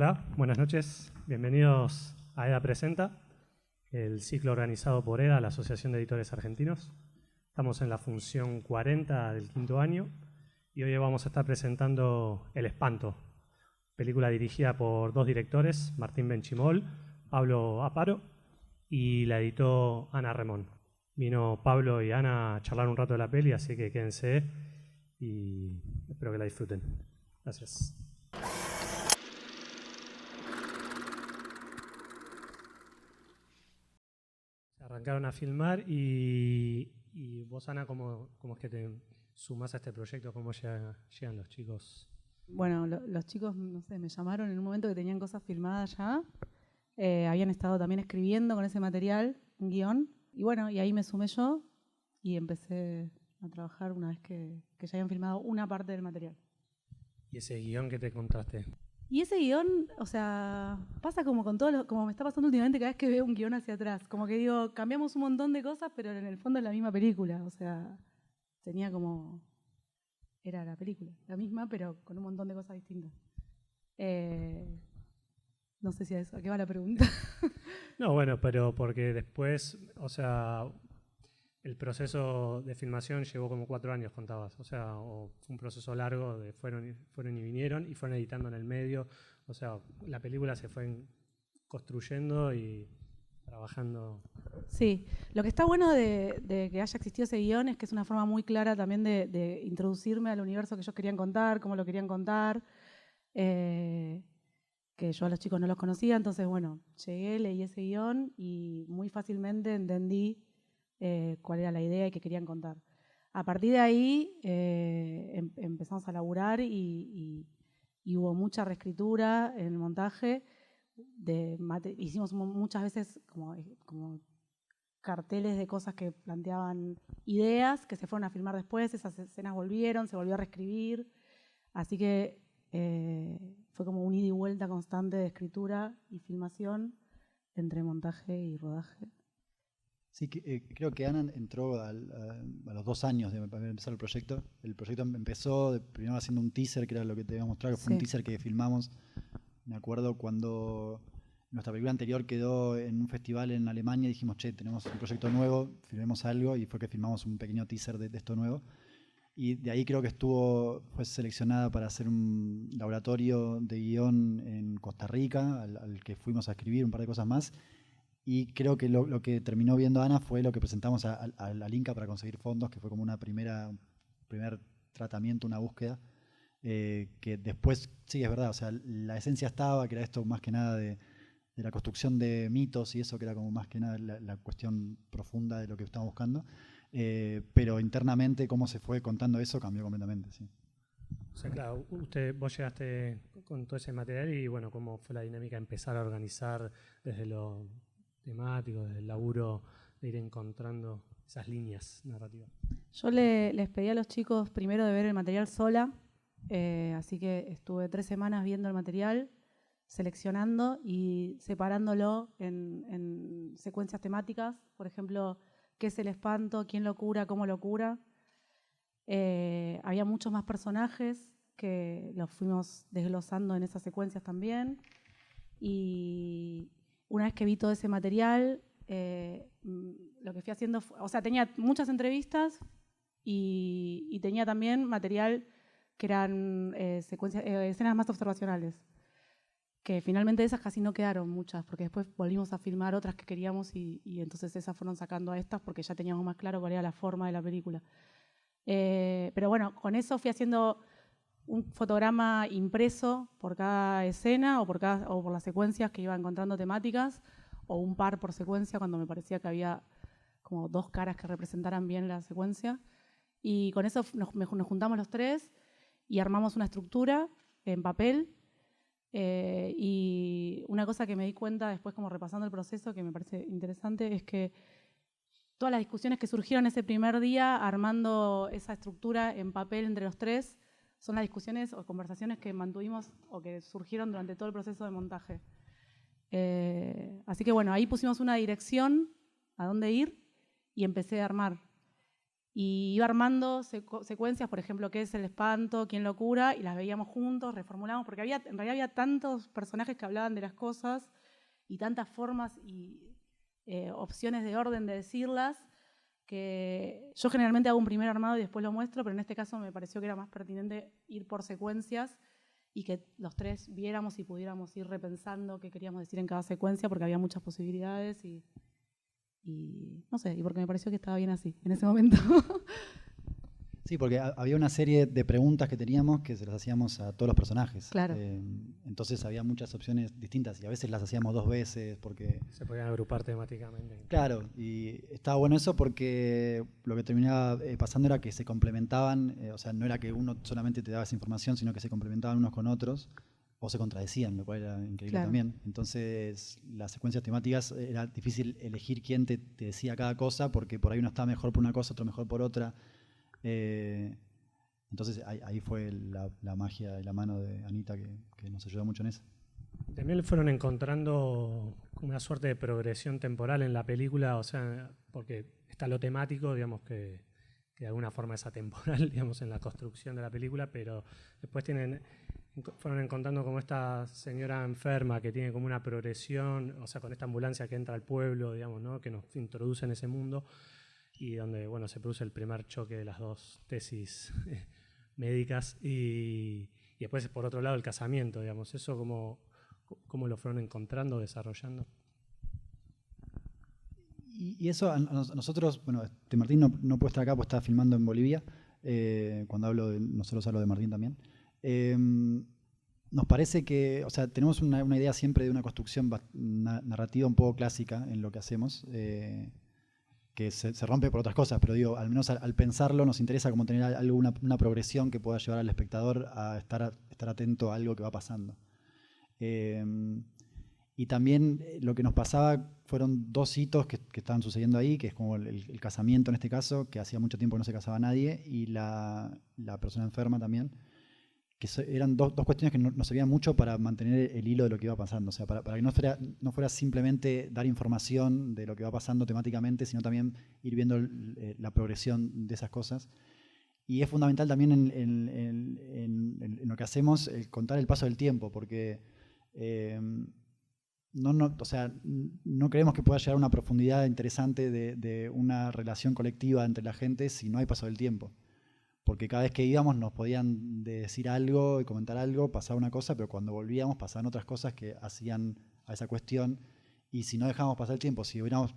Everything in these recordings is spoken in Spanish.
Hola, buenas noches. Bienvenidos a EDA Presenta, el ciclo organizado por EDA, la Asociación de Editores Argentinos. Estamos en la función 40 del quinto año y hoy vamos a estar presentando El Espanto, película dirigida por dos directores, Martín Benchimol, Pablo Aparo, y la editó Ana Remón. Vino Pablo y Ana a charlar un rato de la peli, así que quédense y espero que la disfruten. Gracias. Arrancaron a filmar y vos, Ana, ¿cómo es que te sumás a este proyecto? ¿Cómo llegan los chicos? Bueno, los chicos, no sé, me llamaron en un momento que tenían cosas filmadas ya. Habían estado también escribiendo con ese material, un guión. Y bueno, y ahí me sumé yo y empecé a trabajar una vez que ya habían filmado una parte del material. ¿Y ese guión que te encontraste? Y ese guión, o sea, pasa como con todo como me está pasando últimamente cada vez que veo un guión hacia atrás. Como que digo, cambiamos un montón de cosas, pero en el fondo es la misma película. O sea, tenía como... Era la película, la misma, pero con un montón de cosas distintas. No sé si a qué va la pregunta. No, bueno, pero porque después, o sea, el proceso de filmación llevó como 4 años, contabas. O sea, fue un proceso largo de fueron y vinieron y fueron editando en el medio. O sea, la película se fue construyendo y trabajando. Sí, lo que está bueno de que haya existido ese guión es que es una forma muy clara también de introducirme al universo que ellos querían contar, cómo lo querían contar, que yo a los chicos no los conocía, entonces bueno, llegué, leí ese guión y muy fácilmente entendí cuál era la idea y qué querían contar. A partir de ahí empezamos a laburar y hubo mucha reescritura en el montaje. Hicimos muchas veces como carteles de cosas que planteaban ideas que se fueron a filmar después, esas escenas volvieron, se volvió a reescribir, así que fue como un ida y vuelta constante de escritura y filmación entre montaje y rodaje. Sí, creo que Ana entró a los 2 años de empezar el proyecto. El proyecto empezó primero haciendo un teaser, que era lo que te iba a mostrar, que fue un teaser que filmamos. Me acuerdo cuando nuestra película anterior quedó en un festival en Alemania y dijimos, che, tenemos un proyecto nuevo, filmemos algo, y fue que filmamos un pequeño teaser de esto nuevo. Y de ahí creo que fue seleccionada para hacer un laboratorio de guión en Costa Rica, al que fuimos a escribir un par de cosas más. Y creo que lo que terminó viendo Ana fue lo que presentamos al Inca para conseguir fondos, que fue como un primer tratamiento, una búsqueda, que después, sí, es verdad, o sea, la esencia estaba, que era esto más que nada de la construcción de mitos y eso, que era como más que nada la cuestión profunda de lo que estábamos buscando, pero internamente cómo se fue contando eso cambió completamente, sí. O sea, claro, vos llegaste con todo ese material y bueno, ¿cómo fue la dinámica de empezar a organizar desde lo temático, desde el laburo de ir encontrando esas líneas narrativas? Yo les pedí a los chicos primero de ver el material sola, así que estuve 3 semanas viendo el material, seleccionando y separándolo en secuencias temáticas, por ejemplo, qué es el espanto, quién lo cura, cómo lo cura. Había muchos más personajes que los fuimos desglosando en esas secuencias también. Y una vez que vi todo ese material, lo que fui haciendo o sea, tenía muchas entrevistas y tenía también material que eran escenas más observacionales, que finalmente esas casi no quedaron muchas, porque después volvimos a filmar otras que queríamos y entonces esas fueron sacando a estas porque ya teníamos más claro cuál era la forma de la película. Pero bueno, con eso fui haciendo un fotograma impreso por cada escena o por las secuencias que iba encontrando temáticas, o un par por secuencia cuando me parecía que había como 2 caras que representaran bien la secuencia. Y con eso nos juntamos los 3 y armamos una estructura en papel. Y una cosa que me di cuenta después, como repasando el proceso, que me parece interesante, es que todas las discusiones que surgieron ese primer día armando esa estructura en papel entre los 3 son las discusiones o conversaciones que mantuvimos o que surgieron durante todo el proceso de montaje. Así que bueno, ahí pusimos una dirección a dónde ir y empecé a armar. Y iba armando secuencias, por ejemplo, qué es el espanto, quién lo cura, y las veíamos juntos, reformulamos, porque en realidad había tantos personajes que hablaban de las cosas y tantas formas y opciones de orden de decirlas, que yo generalmente hago un primer armado y después lo muestro, pero en este caso me pareció que era más pertinente ir por secuencias y que los tres viéramos y pudiéramos ir repensando qué queríamos decir en cada secuencia, porque había muchas posibilidades y no sé, y porque me pareció que estaba bien así en ese momento. Sí, porque había una serie de preguntas que teníamos que se las hacíamos a todos los personajes. Claro. Entonces había muchas opciones distintas y a veces las hacíamos 2 veces porque... Se podían agrupar temáticamente. Claro, y estaba bueno eso porque lo que terminaba pasando era que se complementaban, o sea, no era que uno solamente te daba esa información, sino que se complementaban unos con otros o se contradecían, lo cual era increíble Claro. también. Entonces, las secuencias temáticas era difícil elegir quién te decía cada cosa porque por ahí uno está mejor por una cosa, otro mejor por otra. Entonces ahí fue la magia y la mano de Anita que nos ayudó mucho en eso. También fueron encontrando una suerte de progresión temporal en la película, o sea, porque está lo temático, digamos que de alguna forma es atemporal, digamos, en la construcción de la película, pero después fueron encontrando como esta señora enferma que tiene como una progresión, o sea, con esta ambulancia que entra al pueblo, digamos, ¿no? Que nos introduce en ese mundo y donde, bueno, se produce el primer choque de las dos tesis médicas y después, por otro lado, el casamiento, digamos, eso ¿cómo lo fueron encontrando, desarrollando? Y eso a nosotros, bueno, Martín no puede estar acá porque está filmando en Bolivia. Cuando hablo de nosotros, hablo de Martín también. Nos parece que, o sea, tenemos una idea siempre de una construcción narrativa un poco clásica en lo que hacemos, que se rompe por otras cosas, pero digo, al menos al pensarlo nos interesa como tener una progresión que pueda llevar al espectador a estar atento a algo que va pasando. Y también lo que nos pasaba fueron 2 hitos que estaban sucediendo ahí, que es como el casamiento en este caso, que hacía mucho tiempo que no se casaba nadie, y la persona enferma también, que eran dos cuestiones que nos servían mucho para mantener el hilo de lo que iba pasando, o sea, para que no fuera simplemente dar información de lo que va pasando temáticamente, sino también ir viendo la progresión de esas cosas. Y es fundamental también en lo que hacemos contar el paso del tiempo, porque o sea, no creemos que pueda llegar a una profundidad interesante de una relación colectiva entre la gente si no hay paso del tiempo. Porque cada vez que íbamos nos podían decir algo y comentar algo, pasaba una cosa, pero cuando volvíamos pasaban otras cosas que hacían a esa cuestión. Y si no dejábamos pasar el tiempo, si hubiéramos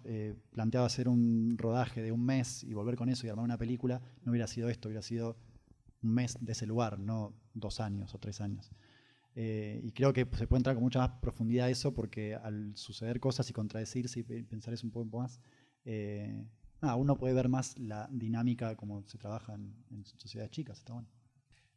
planteado hacer un rodaje de 1 mes y volver con eso y armar una película, no hubiera sido esto, hubiera sido 1 mes de ese lugar, no 2 años o 3 años. Y creo que se puede entrar con mucha más profundidad a eso porque al suceder cosas y contradecirse y pensar eso un poco más, uno puede ver más la dinámica como se trabaja en sociedades chicas. Está bueno.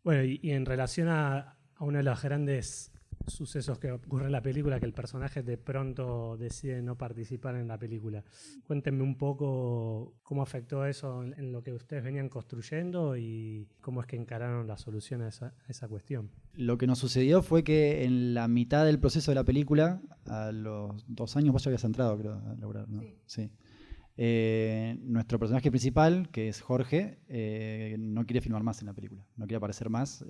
Bueno, y en relación a uno de los grandes sucesos que ocurre en la película, que el personaje de pronto decide no participar en la película. Cuéntenme un poco cómo afectó eso en lo que ustedes venían construyendo y cómo es que encararon la solución a esa cuestión. Lo que nos sucedió fue que en la mitad del proceso de la película, a los 2 años, vos ya habías entrado, creo, a laburar, ¿no? Sí. Nuestro personaje principal, que es Jorge, no quiere filmar más en la película, no quiere aparecer más.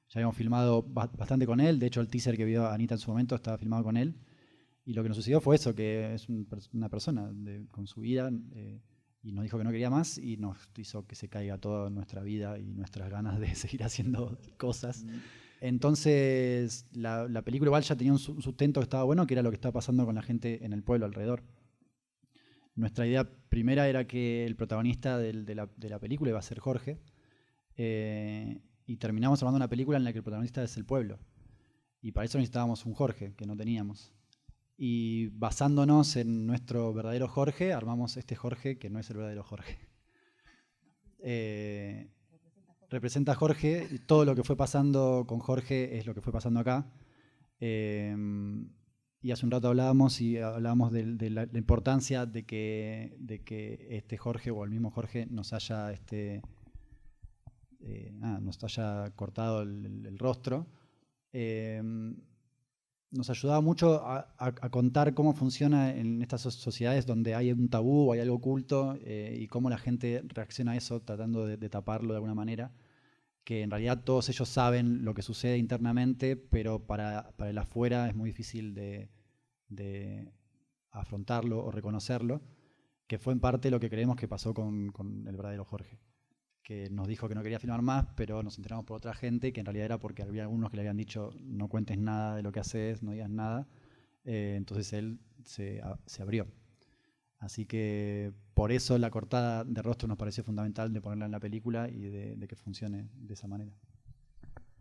Ya habíamos filmado bastante con él, de hecho el teaser que vio Anita en su momento estaba filmado con él. Y lo que nos sucedió fue eso, que es una persona con su vida y nos dijo que no quería más y nos hizo que se caiga toda nuestra vida y nuestras ganas de seguir haciendo cosas. Entonces la película igual ya tenía un sustento que estaba bueno, que era lo que estaba pasando con la gente en el pueblo alrededor. Nuestra idea primera era que el protagonista de la película iba a ser Jorge, y terminamos armando una película en la que el protagonista es el pueblo. Y para eso necesitábamos un Jorge, que no teníamos. Y basándonos en nuestro verdadero Jorge, armamos este Jorge que no es el verdadero Jorge. Representa a Jorge, y todo lo que fue pasando con Jorge es lo que fue pasando acá. Y hace un rato hablábamos de la importancia de que este Jorge o el mismo Jorge nos haya cortado el rostro. nos ayudaba mucho a contar cómo funciona en estas sociedades donde hay un tabú o hay algo oculto y cómo la gente reacciona a eso tratando de taparlo de alguna manera, que en realidad todos ellos saben lo que sucede internamente, pero para el afuera es muy difícil de afrontarlo o reconocerlo, que fue en parte lo que creemos que pasó con el verdadero Jorge, que nos dijo que no quería filmar más, pero nos enteramos por otra gente que en realidad era porque había algunos que le habían dicho no cuentes nada de lo que haces, no digas nada, entonces él se abrió. Así que por eso la cortada de rostro nos pareció fundamental de ponerla en la película y de que funcione de esa manera.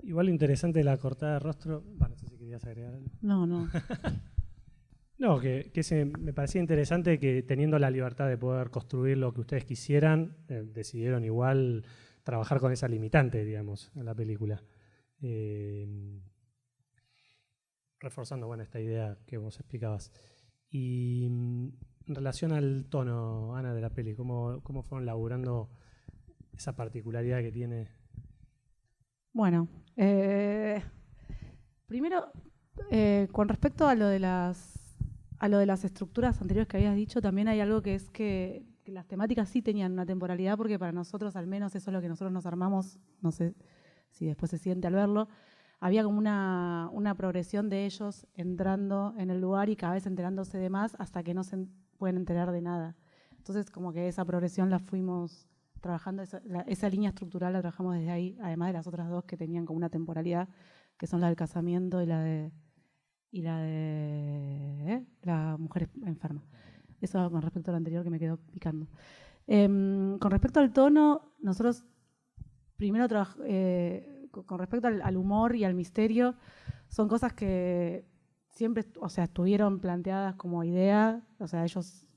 Igual lo interesante de la cortada de rostro, bueno, no sé si querías agregar algo. No. No, que me parecía interesante que teniendo la libertad de poder construir lo que ustedes quisieran, decidieron igual trabajar con esa limitante, digamos, en la película. Reforzando, bueno, esta idea que vos explicabas. Y en relación al tono, Ana, de la peli, ¿cómo fueron laburando esa particularidad que tiene? Bueno, primero, con respecto a lo de las estructuras anteriores que habías dicho, también hay algo que es que las temáticas sí tenían una temporalidad, porque para nosotros, al menos eso es lo que nosotros nos armamos, no sé si después se siente al verlo, había como una progresión de ellos entrando en el lugar y cada vez enterándose de más hasta que no se pueden enterar de nada. Entonces, como que esa progresión la fuimos trabajando, esa línea estructural la trabajamos desde ahí, además de las otras dos que tenían como una temporalidad, que son la del casamiento y la de la mujer enferma. Eso con respecto a lo anterior que me quedó picando. Con respecto al tono, nosotros primero con respecto al humor y al misterio, son cosas que siempre, o sea, estuvieron planteadas como idea. O sea, ellos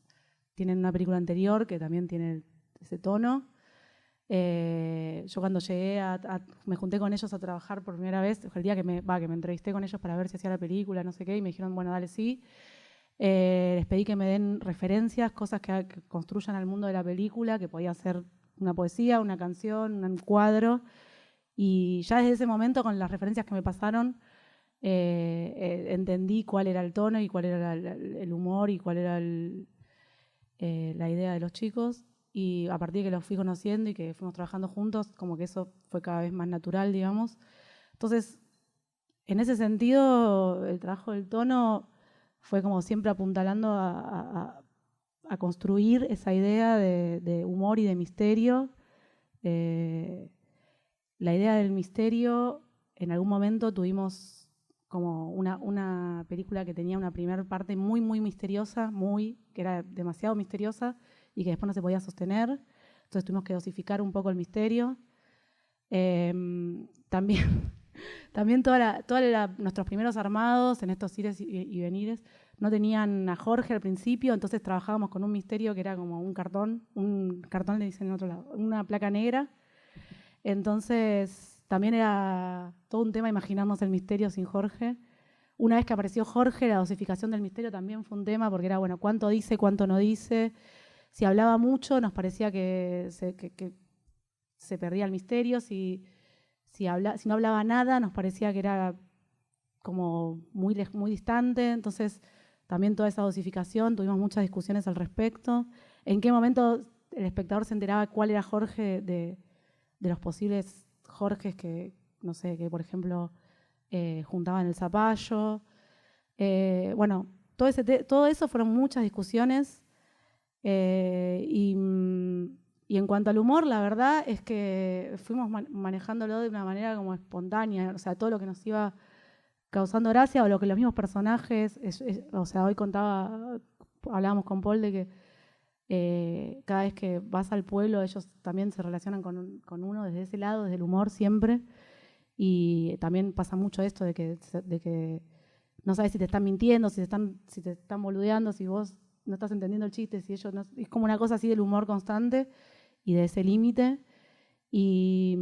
tienen una película anterior que también tiene ese tono. Yo cuando llegué me junté con ellos a trabajar por primera vez, el día que me entrevisté con ellos para ver si hacía la película, no sé qué, y me dijeron, bueno, dale, sí. Les pedí que me den referencias, cosas que construyan al mundo de la película, que podía ser una poesía, una canción, un cuadro. Y ya desde ese momento, con las referencias que me pasaron, entendí cuál era el tono y cuál era el humor y cuál era la idea de los chicos. Y a partir de que los fui conociendo y que fuimos trabajando juntos, como que eso fue cada vez más natural, digamos. Entonces, en ese sentido, el trabajo del tono fue como siempre apuntalando a construir esa idea de humor y de misterio. La idea del misterio, en algún momento tuvimos como una película que tenía una primera parte muy, muy misteriosa, que era demasiado misteriosa y que después no se podía sostener. Entonces tuvimos que dosificar un poco el misterio. También nuestros primeros armados en estos ires y venires no tenían a Jorge al principio, entonces trabajábamos con un misterio que era como un cartón le dicen en otro lado, una placa negra. Entonces también era todo un tema imaginarnos el misterio sin Jorge. Una vez que apareció Jorge, la dosificación del misterio también fue un tema, porque era, bueno, cuánto dice, cuánto no dice. Si hablaba mucho, nos parecía que se perdía el misterio. Si no hablaba nada, nos parecía que era como muy distante. Entonces, también toda esa dosificación, tuvimos muchas discusiones al respecto. ¿En qué momento el espectador se enteraba cuál era Jorge de los posibles Jorges que, no sé, que por ejemplo juntaban el zapallo? Bueno, todo eso fueron muchas discusiones. Y en cuanto al humor, la verdad es que fuimos manejándolo de una manera como espontánea. O sea, todo lo que nos iba causando gracia o lo que los mismos personajes, o sea, hoy hablábamos con Paul de que cada vez que vas al pueblo ellos también se relacionan con uno desde ese lado, desde el humor siempre. Y también pasa mucho esto de que no sabes si te están mintiendo, si te están boludeando, si vos no estás entendiendo el chiste, si ellos no, es como una cosa así del humor constante y de ese límite. Y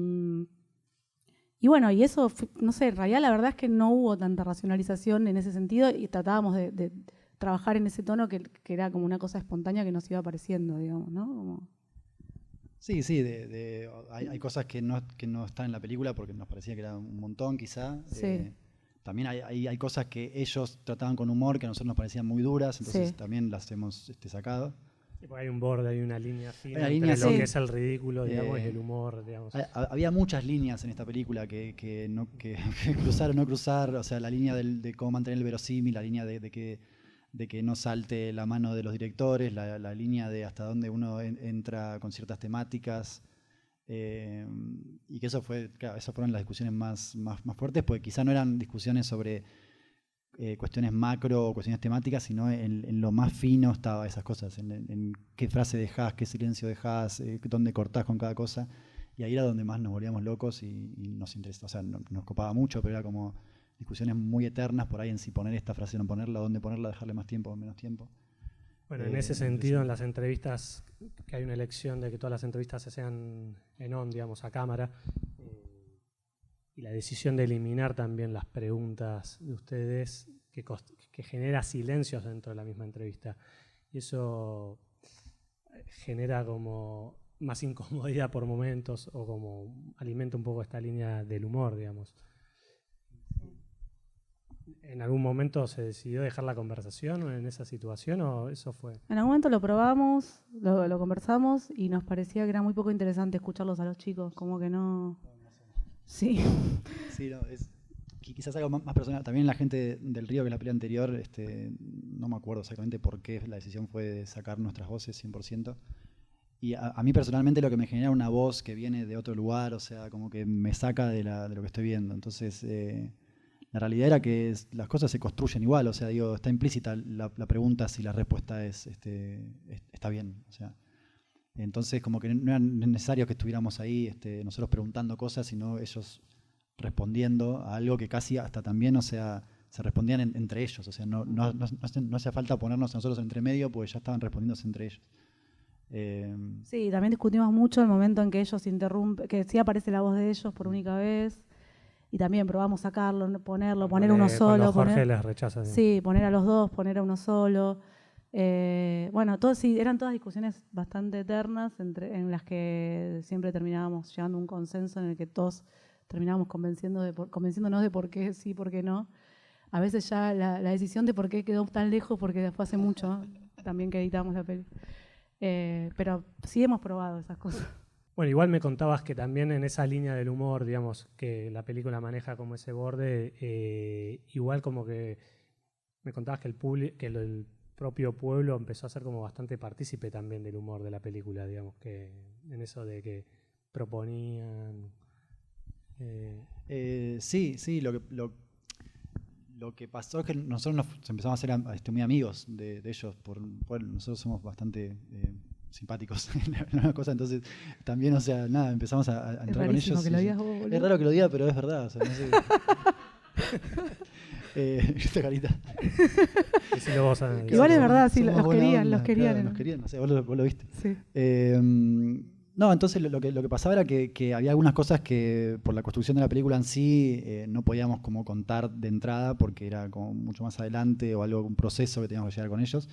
bueno, y eso, no sé, en realidad la verdad es que no hubo tanta racionalización en ese sentido y tratábamos de trabajar en ese tono que era como una cosa espontánea que nos iba apareciendo, digamos, ¿no? Como... Sí, hay cosas que no están en la película porque nos parecía que era un montón quizá. Sí. también hay cosas que ellos trataban con humor que a nosotros nos parecían muy duras, entonces Sí. también las hemos sacado. Sí, porque hay un borde, hay una línea fina Una entre línea, lo sí. que es el ridículo, digamos, y Eh, el humor, digamos. Había muchas líneas en esta película que cruzar o no cruzar, o sea, la línea de cómo mantener el verosímil, la línea de que no salte la mano de los directores, la línea de hasta dónde uno entra con ciertas temáticas, y que claro, esas fueron las discusiones más fuertes, porque quizá no eran discusiones sobre cuestiones macro o cuestiones temáticas, sino en lo más fino estaba esas cosas, en qué frase dejás, qué silencio dejás, dónde cortás con cada cosa, y ahí era donde más nos volvíamos locos y nos interesaba, o sea, nos copaba mucho, pero era como discusiones muy eternas por ahí en si poner esta frase o no ponerla, dónde ponerla, dejarle más tiempo o menos tiempo. Bueno, en ese sentido, en las entrevistas, que hay una elección de que todas las entrevistas se sean en on, digamos, a cámara, y la decisión de eliminar también las preguntas de ustedes, que genera silencios dentro de la misma entrevista. Y eso genera como más incomodidad por momentos, o como alimenta un poco esta línea del humor, digamos. ¿En algún momento se decidió dejar la conversación en esa situación o eso fue? En algún momento lo probamos, lo conversamos y nos parecía que era muy poco interesante escucharlos a los chicos, como que no... Sí. Sí, no, quizás algo más personal. También la gente del Río, que es la pelea anterior, no me acuerdo exactamente por qué la decisión fue de sacar nuestras voces 100%. Y a mí personalmente lo que me genera una voz que viene de otro lugar, o sea, como que me saca de lo que estoy viendo. Entonces, la realidad era que las cosas se construyen igual, o sea, digo, está implícita la pregunta si la respuesta está bien, o sea. Entonces, como que no era necesario que estuviéramos ahí nosotros preguntando cosas, sino ellos respondiendo a algo que casi hasta también, o sea, se respondían entre ellos. O sea, no hacía falta ponernos a nosotros entre medio porque ya estaban respondiéndose entre ellos. Sí, también discutimos mucho el momento en que ellos interrumpen, que sí aparece la voz de ellos por única vez. Y también probamos sacarlo, ponerlo, poner uno solo. Cuando Jorge les rechaza. Sí, poner a los dos, poner a uno solo. Bueno, sí, eran todas discusiones bastante eternas en las que siempre terminábamos llegando a un consenso en el que todos terminábamos convenciéndonos de por qué sí, por qué no. A veces ya la decisión de por qué quedó tan lejos, porque fue hace mucho, también que editamos la peli. Pero sí hemos probado esas cosas. Bueno, igual me contabas que también en esa línea del humor, digamos, que la película maneja como ese borde, igual como que me contabas que el propio pueblo empezó a ser como bastante partícipe también del humor de la película, digamos, que en eso de que proponían. Sí, lo que pasó es que nosotros nos empezamos a ser muy amigos de ellos, nosotros somos bastante simpáticos en una cosa, entonces también, o sea, nada, empezamos a entrar con ellos. Que lo digas vos, boludo. Es raro que lo diga, pero es verdad, o sea, no sé. Esta carita. Igual es verdad, sí, los querían. Claro, nos querían, no sé, vos lo viste. Sí. No, entonces lo que pasaba era que había algunas cosas que por la construcción de la película en sí no podíamos como contar de entrada porque era como mucho más adelante o un proceso que teníamos que llegar con ellos.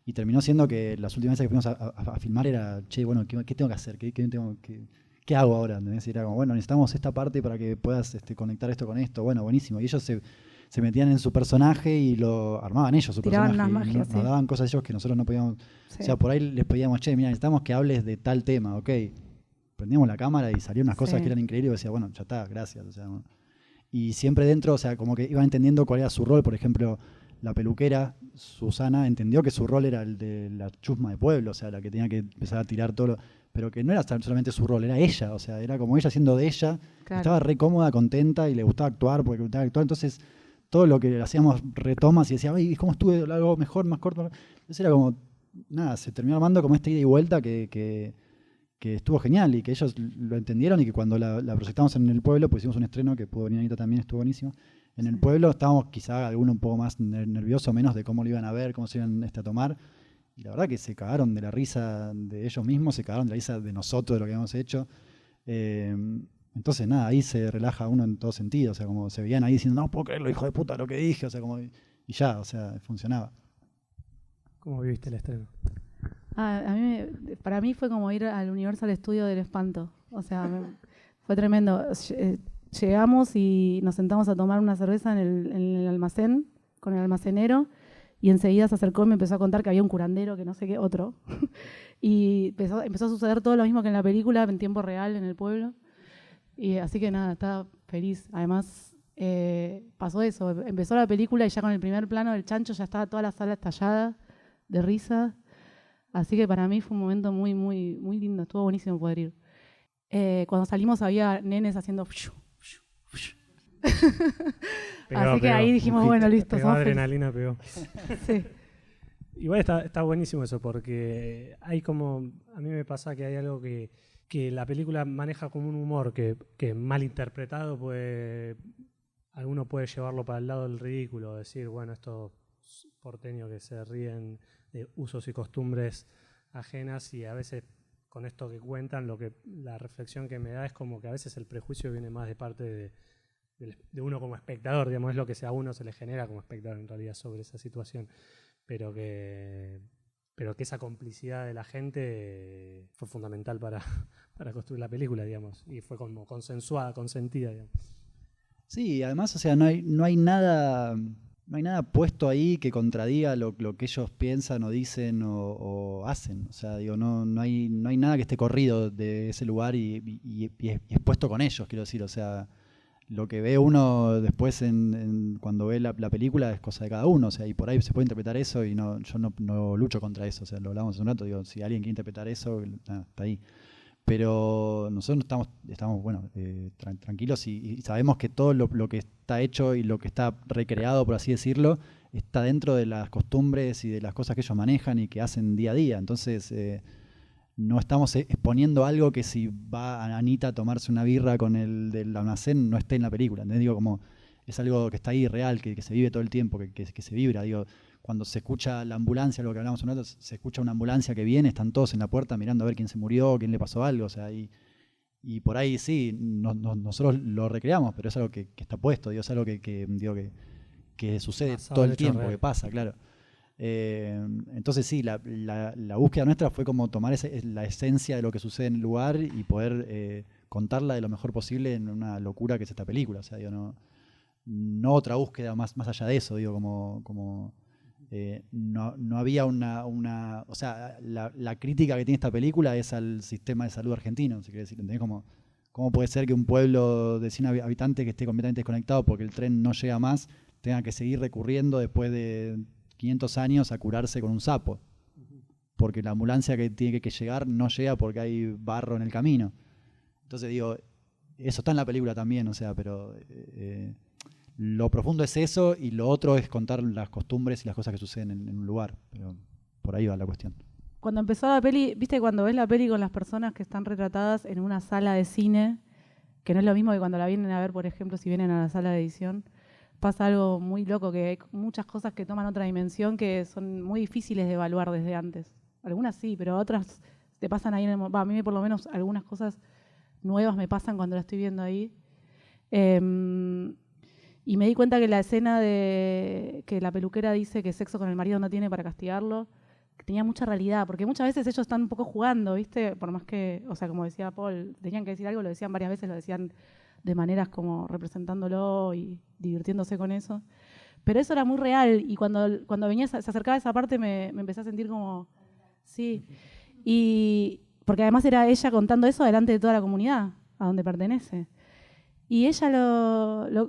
Y terminó siendo que las últimas veces que fuimos a filmar era, che, bueno, ¿qué tengo que hacer? ¿Qué hago ahora? ¿Entendés? Y era como, bueno, necesitamos esta parte para que puedas conectar esto con esto. Bueno, buenísimo. Y ellos se metían en su personaje y lo armaban ellos, su Tiraban personaje. unas magias, nos daban cosas ellos que nosotros no podíamos. Sí. O sea, por ahí les pedíamos, che, mira, necesitamos que hables de tal tema, ok. Prendíamos la cámara y salían unas cosas que eran increíbles y decía, bueno, ya está, gracias. O sea, y siempre dentro, o sea, como que iban entendiendo cuál era su rol. Por ejemplo, la peluquera, Susana, entendió que su rol era el de la chusma de pueblo, o sea, la que tenía que empezar a tirar todo pero que no era solamente su rol, era ella, o sea, era como ella siendo de ella, claro. Estaba re cómoda, contenta y le gustaba actuar porque le gustaba actuar, entonces todo lo que hacíamos retomas y decía, ay, ¿cómo estuve? ¿Lo hago mejor, más corto? Entonces era como, nada, se terminó armando como esta ida y vuelta que estuvo genial y que ellos lo entendieron y que cuando la proyectamos en el pueblo, pues hicimos un estreno que pudo venir Anita también, estuvo buenísimo. En el pueblo estábamos quizá alguno un poco más nervioso, menos de cómo lo iban a ver, cómo se iban a tomar. Y la verdad que se cagaron de la risa de ellos mismos, se cagaron de la risa de nosotros, de lo que habíamos hecho. Entonces, nada, ahí se relaja uno en todo sentido. O sea, como se veían ahí diciendo, no puedo creerlo, hijo de puta, lo que dije. O sea, como, y ya, o sea, funcionaba. ¿Cómo viviste el estreno? Para mí fue como ir al Universal Studio del espanto. O sea, fue tremendo. llegamos y nos sentamos a tomar una cerveza en el almacén, con el almacenero, y enseguida se acercó y me empezó a contar que había un curandero, que no sé qué, otro. Y empezó a suceder todo lo mismo que en la película, en tiempo real, en el pueblo. Y así que nada, estaba feliz. Además, pasó eso. Empezó la película y ya con el primer plano del chancho ya estaba toda la sala estallada de risa. Así que para mí fue un momento muy, muy, muy lindo. Estuvo buenísimo poder ir. Cuando salimos había nenes haciendo... Así que ahí dijimos, bueno, listo. Pegó adrenalina, pegó. Sí. Igual está buenísimo eso, porque hay como... A mí me pasa que hay algo que la película maneja como un humor que mal interpretado alguno puede llevarlo para el lado del ridículo, decir, bueno, estos porteños que se ríen de usos y costumbres ajenas, y a veces con esto que cuentan, la reflexión que me da es como que a veces el prejuicio viene más de parte de uno como espectador, digamos, es lo que a uno se le genera como espectador en realidad sobre esa situación, pero que esa complicidad de la gente fue fundamental para construir la película, digamos, y fue como consensuada, consentida, digamos. Sí, además, o sea, no hay nada puesto ahí que contradiga lo que ellos piensan o dicen o hacen. O sea, digo, no hay nada que esté corrido de ese lugar y es puesto con ellos, quiero decir. O sea, lo que ve uno después cuando ve la película es cosa de cada uno. O sea, y por ahí se puede interpretar eso y yo no lucho contra eso. O sea, lo hablamos hace un rato. Digo, si alguien quiere interpretar eso, nada, está ahí. Pero nosotros estamos bueno, tranquilos y sabemos que todo lo que está hecho y lo que está recreado, por así decirlo, está dentro de las costumbres y de las cosas que ellos manejan y que hacen día a día. Entonces, no estamos exponiendo algo que si va Anita a tomarse una birra con el del almacén no esté en la película. ¿Entendés? Digo, como es algo que está ahí real, que se vive todo el tiempo, que se vibra. Digo, cuando se escucha la ambulancia, lo que hablamos un rato, se escucha una ambulancia que viene, están todos en la puerta mirando a ver quién se murió, quién le pasó algo, o sea, y por ahí sí, nosotros lo recreamos, pero es algo que está puesto, digo, es algo que sucede todo el tiempo, que pasa, claro. Entonces sí, la búsqueda nuestra fue como tomar la esencia de lo que sucede en el lugar y poder contarla de lo mejor posible en una locura que es esta película, o sea, digo, no otra búsqueda más allá de eso, digo, como no había o sea, la crítica que tiene esta película es al sistema de salud argentino, si querés decir, ¿entendés? ¿Cómo puede ser que un pueblo de 100 habitantes que esté completamente desconectado porque el tren no llega más, tenga que seguir recurriendo después de 500 años a curarse con un sapo? Porque la ambulancia que tiene que llegar no llega porque hay barro en el camino. Entonces digo, eso está en la película también, o sea, pero... lo profundo es eso y lo otro es contar las costumbres y las cosas que suceden en un lugar. Pero por ahí va la cuestión. Cuando empezó la peli, viste, cuando ves la peli con las personas que están retratadas en una sala de cine, que no es lo mismo que cuando la vienen a ver, por ejemplo, si vienen a la sala de edición, pasa algo muy loco, que hay muchas cosas que toman otra dimensión que son muy difíciles de evaluar desde antes. Algunas sí, pero otras te pasan ahí a mí por lo menos algunas cosas nuevas me pasan cuando la estoy viendo ahí. Y me di cuenta que la escena de que la peluquera dice que sexo con el marido no tiene para castigarlo, que tenía mucha realidad, porque muchas veces ellos están un poco jugando, ¿viste? Por más que, o sea, como decía Paul, tenían que decir algo, lo decían varias veces, lo decían de maneras como representándolo y divirtiéndose con eso. Pero eso era muy real y cuando se acercaba a esa parte me empecé a sentir como, sí. Y porque además era ella contando eso delante de toda la comunidad a donde pertenece. Y ella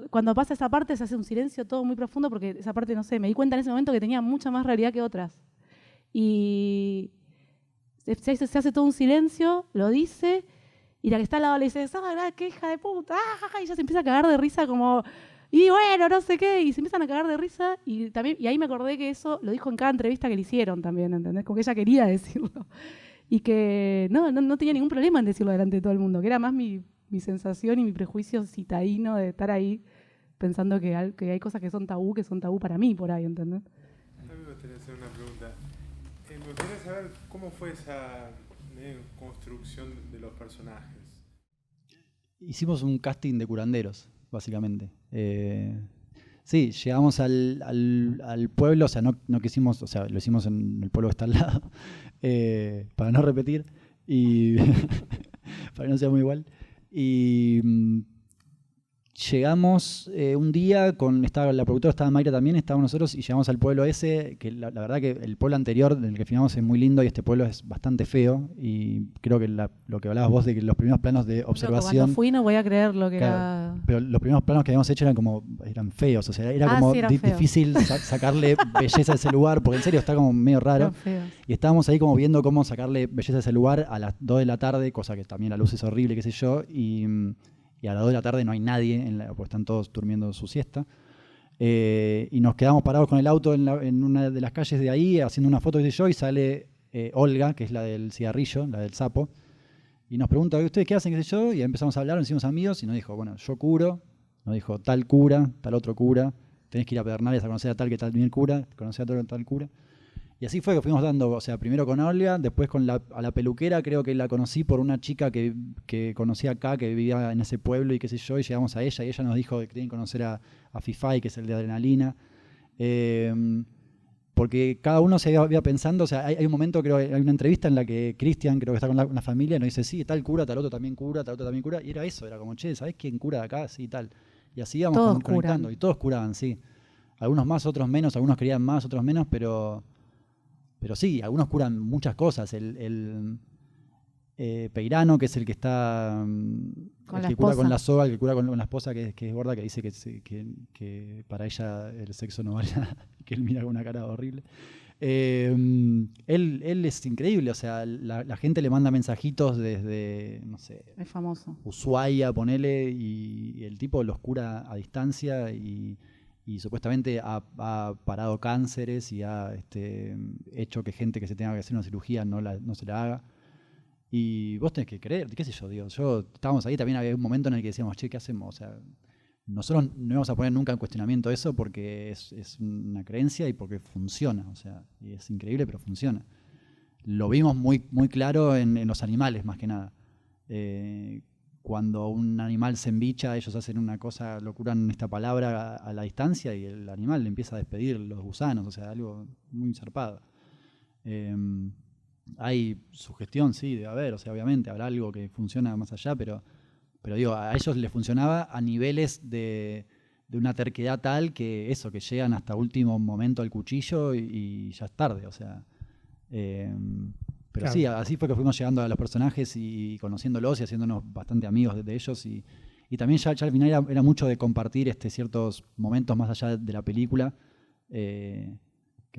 cuando pasa esa parte se hace un silencio todo muy profundo porque esa parte, no sé, me di cuenta en ese momento que tenía mucha más realidad que otras. Y se hace todo un silencio, lo dice, y la que está al lado le dice, qué hija de puta, y ella se empieza a cagar de risa como, y bueno, no sé qué, y se empiezan a cagar de risa, y ahí me acordé que eso lo dijo en cada entrevista que le hicieron también, ¿entendés? Como que ella quería decirlo. Y que no tenía ningún problema en decirlo delante de todo el mundo, que era más mi sensación y mi prejuicio citadino de estar ahí pensando que hay cosas que son tabú para mí por ahí, ¿entendés? A mí me gustaría hacer una pregunta. Me gustaría saber cómo fue esa construcción de los personajes. Hicimos un casting de curanderos, básicamente. Sí, llegamos al pueblo, o sea, no quisimos, o sea, lo hicimos en el pueblo que está al lado, para no repetir, y para que no sea muy igual. Y llegamos un día, la productora estaba Mayra también, estábamos nosotros y llegamos al pueblo ese, que la verdad que el pueblo anterior del que filmamos es muy lindo y este pueblo es bastante feo. Y creo que lo que hablabas vos de que los primeros planos de observación... Cuando fui no voy a creer lo que claro, era... pero los primeros planos que habíamos hecho eran feos, o sea, era como sí, eran feos. difícil sacarle belleza a ese lugar, porque en serio está como medio raro. Eran feos. Y estábamos ahí como viendo cómo sacarle belleza a ese lugar a las 2 de la tarde, cosa que también la luz es horrible, qué sé yo, y a las 2 de la tarde no hay nadie, porque están todos durmiendo su siesta. Y nos quedamos parados con el auto en una de las calles de ahí, haciendo una foto, qué sé yo, y sale Olga, que es la del cigarrillo, la del sapo, y nos pregunta, ¿ustedes qué hacen, qué sé yo? Y empezamos a hablar, nos hicimos amigos, y nos dijo, bueno, yo curo, nos dijo, tal cura, tal otro cura, tenés que ir a Pedernales a conocer a tal que tal bien cura, conocer a tal cura. Y así fue que fuimos dando, o sea, primero con Olga, después a la peluquera, creo que la conocí por una chica que conocí acá, que vivía en ese pueblo y qué sé yo, y llegamos a ella, y ella nos dijo que tienen que conocer a Fifai, que es el de Adrenalina. Porque cada uno se iba pensando, o sea, hay un momento, creo, hay una entrevista en la que Cristian, creo que está con una familia, y nos dice, sí, tal cura, tal otro también cura, tal otro también cura, y era eso, era como, che, ¿sabés quién cura de acá? Sí, tal. Y así íbamos conectando, y todos curaban, sí. Algunos más, otros menos, algunos querían más, otros menos, pero sí, algunos curan muchas cosas. El Peirano, que es el que está el que cura con la soga, el que cura con la esposa, que es gorda, que dice que para ella el sexo no vale nada, que él mira con una cara horrible. Él es increíble, o sea, la gente le manda mensajitos desde, no sé, es famoso. Ushuaia, ponele, y el tipo los cura a distancia y supuestamente ha parado cánceres y ha hecho que gente que se tenga que hacer una cirugía no se la haga. Y vos tenés que creer, qué sé yo, digo, estábamos ahí, también había un momento en el que decíamos, che, ¿qué hacemos? O sea, nosotros no íbamos a poner nunca en cuestionamiento eso porque es una creencia y porque funciona, o sea, y es increíble, pero funciona. Lo vimos muy, muy claro en los animales, más que nada. Cuando un animal se embicha, ellos hacen una cosa, lo curan esta palabra a la distancia y el animal le empieza a despedir los gusanos, o sea, algo muy zarpado. Hay sugestión, sí, debe haber, o sea, obviamente habrá algo que funciona más allá, pero digo, a ellos les funcionaba a niveles de una terquedad tal que eso, que llegan hasta último momento al cuchillo y ya es tarde, o sea... Pero claro. Sí, así fue que fuimos llegando a los personajes y conociéndolos y haciéndonos bastante amigos de ellos. Y también ya al final era mucho de compartir ciertos momentos más allá de la película que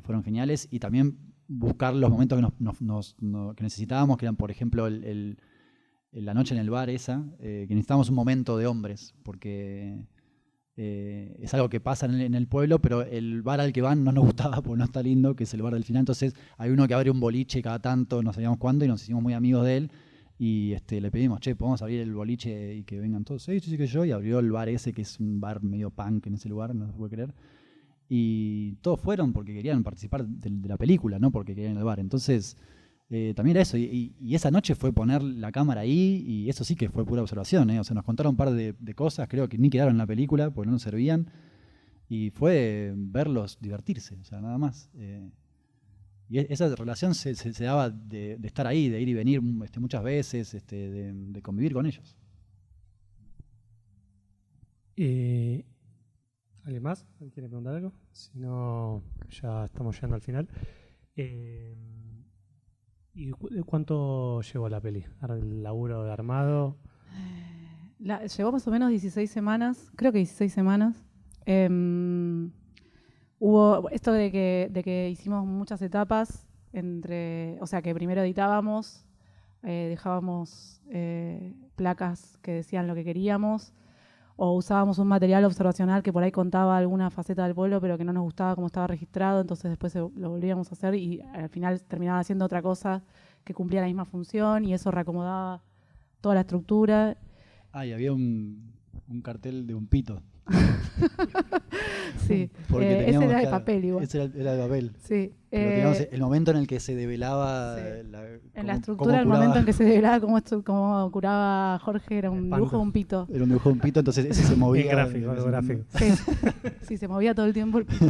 fueron geniales. Y también buscar los momentos que necesitábamos, que eran, por ejemplo, la noche en el bar esa, que necesitábamos un momento de hombres, porque... es algo que pasa en el pueblo, pero el bar al que van no nos gustaba porque no está lindo, que es el bar del final. Entonces hay uno que abre un boliche cada tanto, no sabíamos cuándo, y nos hicimos muy amigos de él. Y le pedimos, che, ¿podemos abrir el boliche y que vengan todos? Sí, que yo. Y abrió el bar ese, que es un bar medio punk en ese lugar, no se puede creer. Y todos fueron porque querían participar de la película, no porque querían el bar. Entonces... también era eso, y esa noche fue poner la cámara ahí, y eso sí que fue pura observación, o sea, nos contaron un par de cosas, creo que ni quedaron en la película, porque no nos servían, y fue verlos divertirse, o sea, nada más. Y esa relación se daba de estar ahí, de ir y venir muchas veces, de convivir con ellos. ¿Alguien más? ¿Quiere preguntar algo? Si no, ya estamos llegando al final. ¿Y cuánto llevó la peli? ¿El laburo de armado? Llevó más o menos 16 semanas, creo que 16 semanas. Hubo esto de que hicimos muchas etapas, o sea, que primero editábamos, dejábamos placas que decían lo que queríamos, o usábamos un material observacional que por ahí contaba alguna faceta del pueblo, pero que no nos gustaba cómo estaba registrado, entonces después lo volvíamos a hacer y al final terminaban haciendo otra cosa que cumplía la misma función y eso reacomodaba toda la estructura. Y había un cartel de un pito. Sí, ese era de papel igual. Ese era de papel. Sí. Pero digamos, el momento en el que se develaba... Sí. En la estructura, el momento en que se develaba cómo curaba Jorge, era un dibujo de un pito. Era un dibujo de un pito, entonces ese se movía. Gráfico. Sí, se movía todo el tiempo el pito.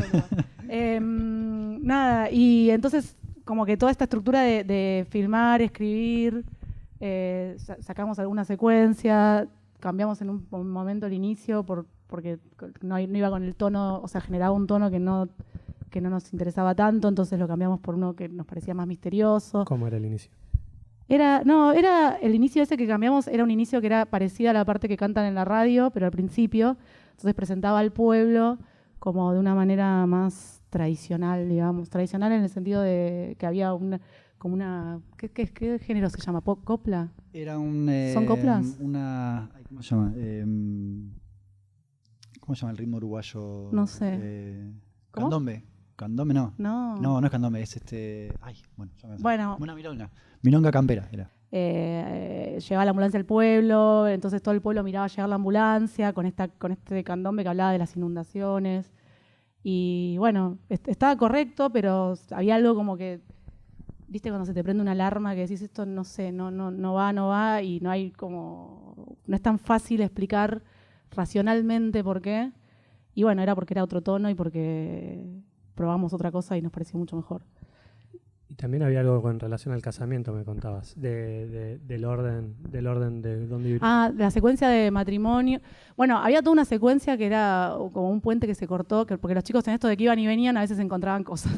Nada, y entonces como que toda esta estructura de filmar, escribir, sacamos alguna secuencia, cambiamos en un momento el inicio porque no iba con el tono, o sea, generaba un tono que no nos interesaba tanto, entonces lo cambiamos por uno que nos parecía más misterioso. ¿Cómo era el inicio? Era el inicio ese que cambiamos, era un inicio que era parecido a la parte que cantan en la radio, pero al principio. Entonces presentaba al pueblo como de una manera más tradicional, digamos. Tradicional en el sentido de que había ¿qué género se llama? ¿Copla? Era un... ¿Son coplas? ¿Cómo se llama? ¿Cómo se llama el ritmo uruguayo? No sé. ¿Cómo? Candombe. Candombe no. No No es candombe, es Bueno. Una milonga. Milonga campera era. Llegaba la ambulancia al pueblo, entonces todo el pueblo miraba llegar la ambulancia con este candombe que hablaba de las inundaciones. Y bueno, estaba correcto, pero había algo como que, viste, cuando se te prende una alarma que decís esto no sé, no va, y no es tan fácil explicar racionalmente por qué. Y bueno, era porque era otro tono y porque probamos otra cosa y nos pareció mucho mejor. Y también había algo con relación al casamiento, me contabas, del orden de dónde vivir. La secuencia de matrimonio. Bueno, había toda una secuencia que era como un puente que se cortó, porque los chicos en esto de que iban y venían a veces encontraban cosas.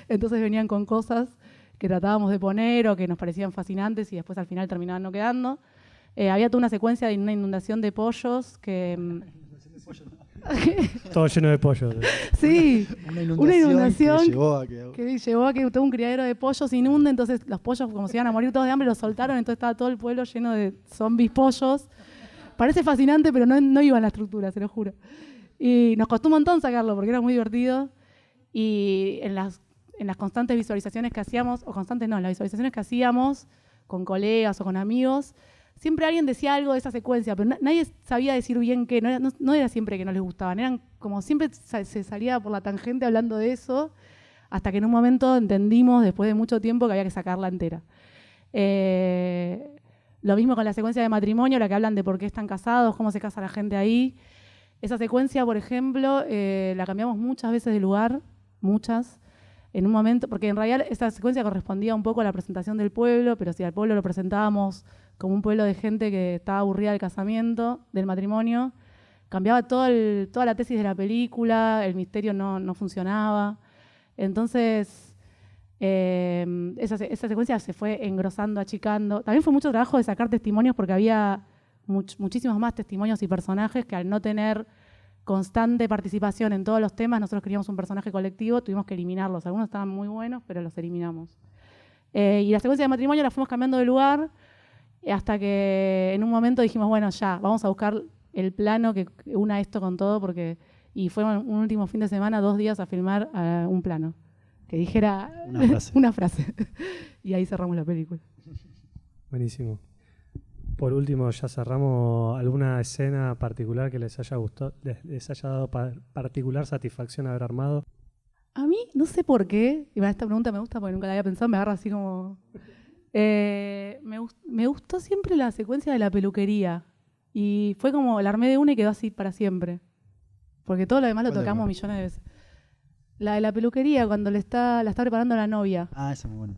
Entonces venían con cosas que tratábamos de poner o que nos parecían fascinantes y después al final terminaban no quedando. Había toda una secuencia de una inundación de pollos que... Todo lleno de pollos. Sí, una inundación que llevó a que todo un criadero de pollos se inunde, entonces los pollos, como se iban a morir todos de hambre, los soltaron, entonces estaba todo el pueblo lleno de zombies pollos. Parece fascinante, pero no iba en la estructura, se lo juro. Y nos costó un montón sacarlo, porque era muy divertido. Y en las constantes visualizaciones que hacíamos, en las visualizaciones que hacíamos con colegas o con amigos, siempre alguien decía algo de esa secuencia, pero nadie sabía decir bien qué, no era siempre que no les gustaban, eran como siempre se salía por la tangente hablando de eso, hasta que en un momento entendimos, después de mucho tiempo, que había que sacarla entera. Lo mismo con la secuencia de matrimonio, la que hablan de por qué están casados, cómo se casa la gente ahí. Esa secuencia, por ejemplo, la cambiamos muchas veces de lugar, muchas, en un momento, porque en realidad esa secuencia correspondía un poco a la presentación del pueblo, pero si al pueblo lo presentábamos como un pueblo de gente que estaba aburrida del casamiento, del matrimonio, cambiaba toda la tesis de la película, el misterio no funcionaba. Entonces, esa secuencia se fue engrosando, achicando. También fue mucho trabajo de sacar testimonios porque había muchísimos más testimonios y personajes que al no tener constante participación en todos los temas, nosotros queríamos un personaje colectivo, tuvimos que eliminarlos. Algunos estaban muy buenos, pero los eliminamos. Y la secuencia de matrimonio la fuimos cambiando de lugar hasta que en un momento dijimos, bueno, ya, vamos a buscar el plano que una esto con todo, y fue un último fin de semana, 2 días a filmar un plano, que dijera una frase. Y ahí cerramos la película. Buenísimo. Por último, ya cerramos, ¿alguna escena particular que les haya gustado, les haya dado particular satisfacción haber armado? A mí, no sé por qué, y esta pregunta me gusta porque nunca la había pensado, me agarra así como... me gustó siempre la secuencia de la peluquería. Y fue como, la armé de una y quedó así para siempre. Porque todo lo demás lo tocamos millones de veces. La de la peluquería, cuando la está preparando la novia. Esa es muy buena.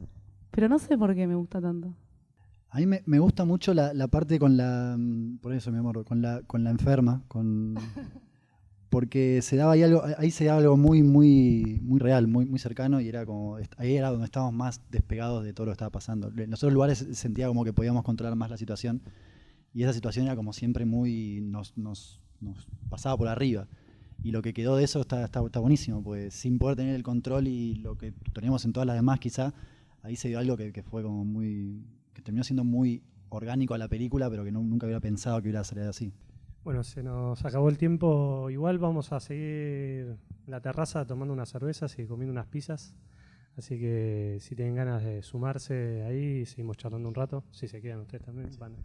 Pero no sé por qué me gusta tanto. A mí me gusta mucho la parte con la... Por eso, mi amor, con la enferma. Porque ahí se daba algo muy, muy, muy real, muy, muy cercano, y ahí era donde estábamos más despegados de todo lo que estaba pasando. En los otros lugares sentía como que podíamos controlar más la situación, y esa situación era como siempre muy... nos pasaba por arriba. Y lo que quedó de eso está buenísimo, pues sin poder tener el control y lo que teníamos en todas las demás, quizá, ahí se dio algo que fue como muy... que terminó siendo muy orgánico a la película, pero que nunca hubiera pensado que iba a salir así. Bueno, se nos acabó el tiempo. Igual vamos a seguir en la terraza tomando unas cervezas y comiendo unas pizzas. Así que si tienen ganas de sumarse ahí, seguimos charlando un rato. Si se quedan ustedes también, van.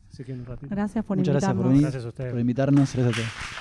Se quedan un ratito. Gracias por Muchas invitarnos. Gracias por venir, Gracias a ustedes. por invitarnos. Gracias a todos.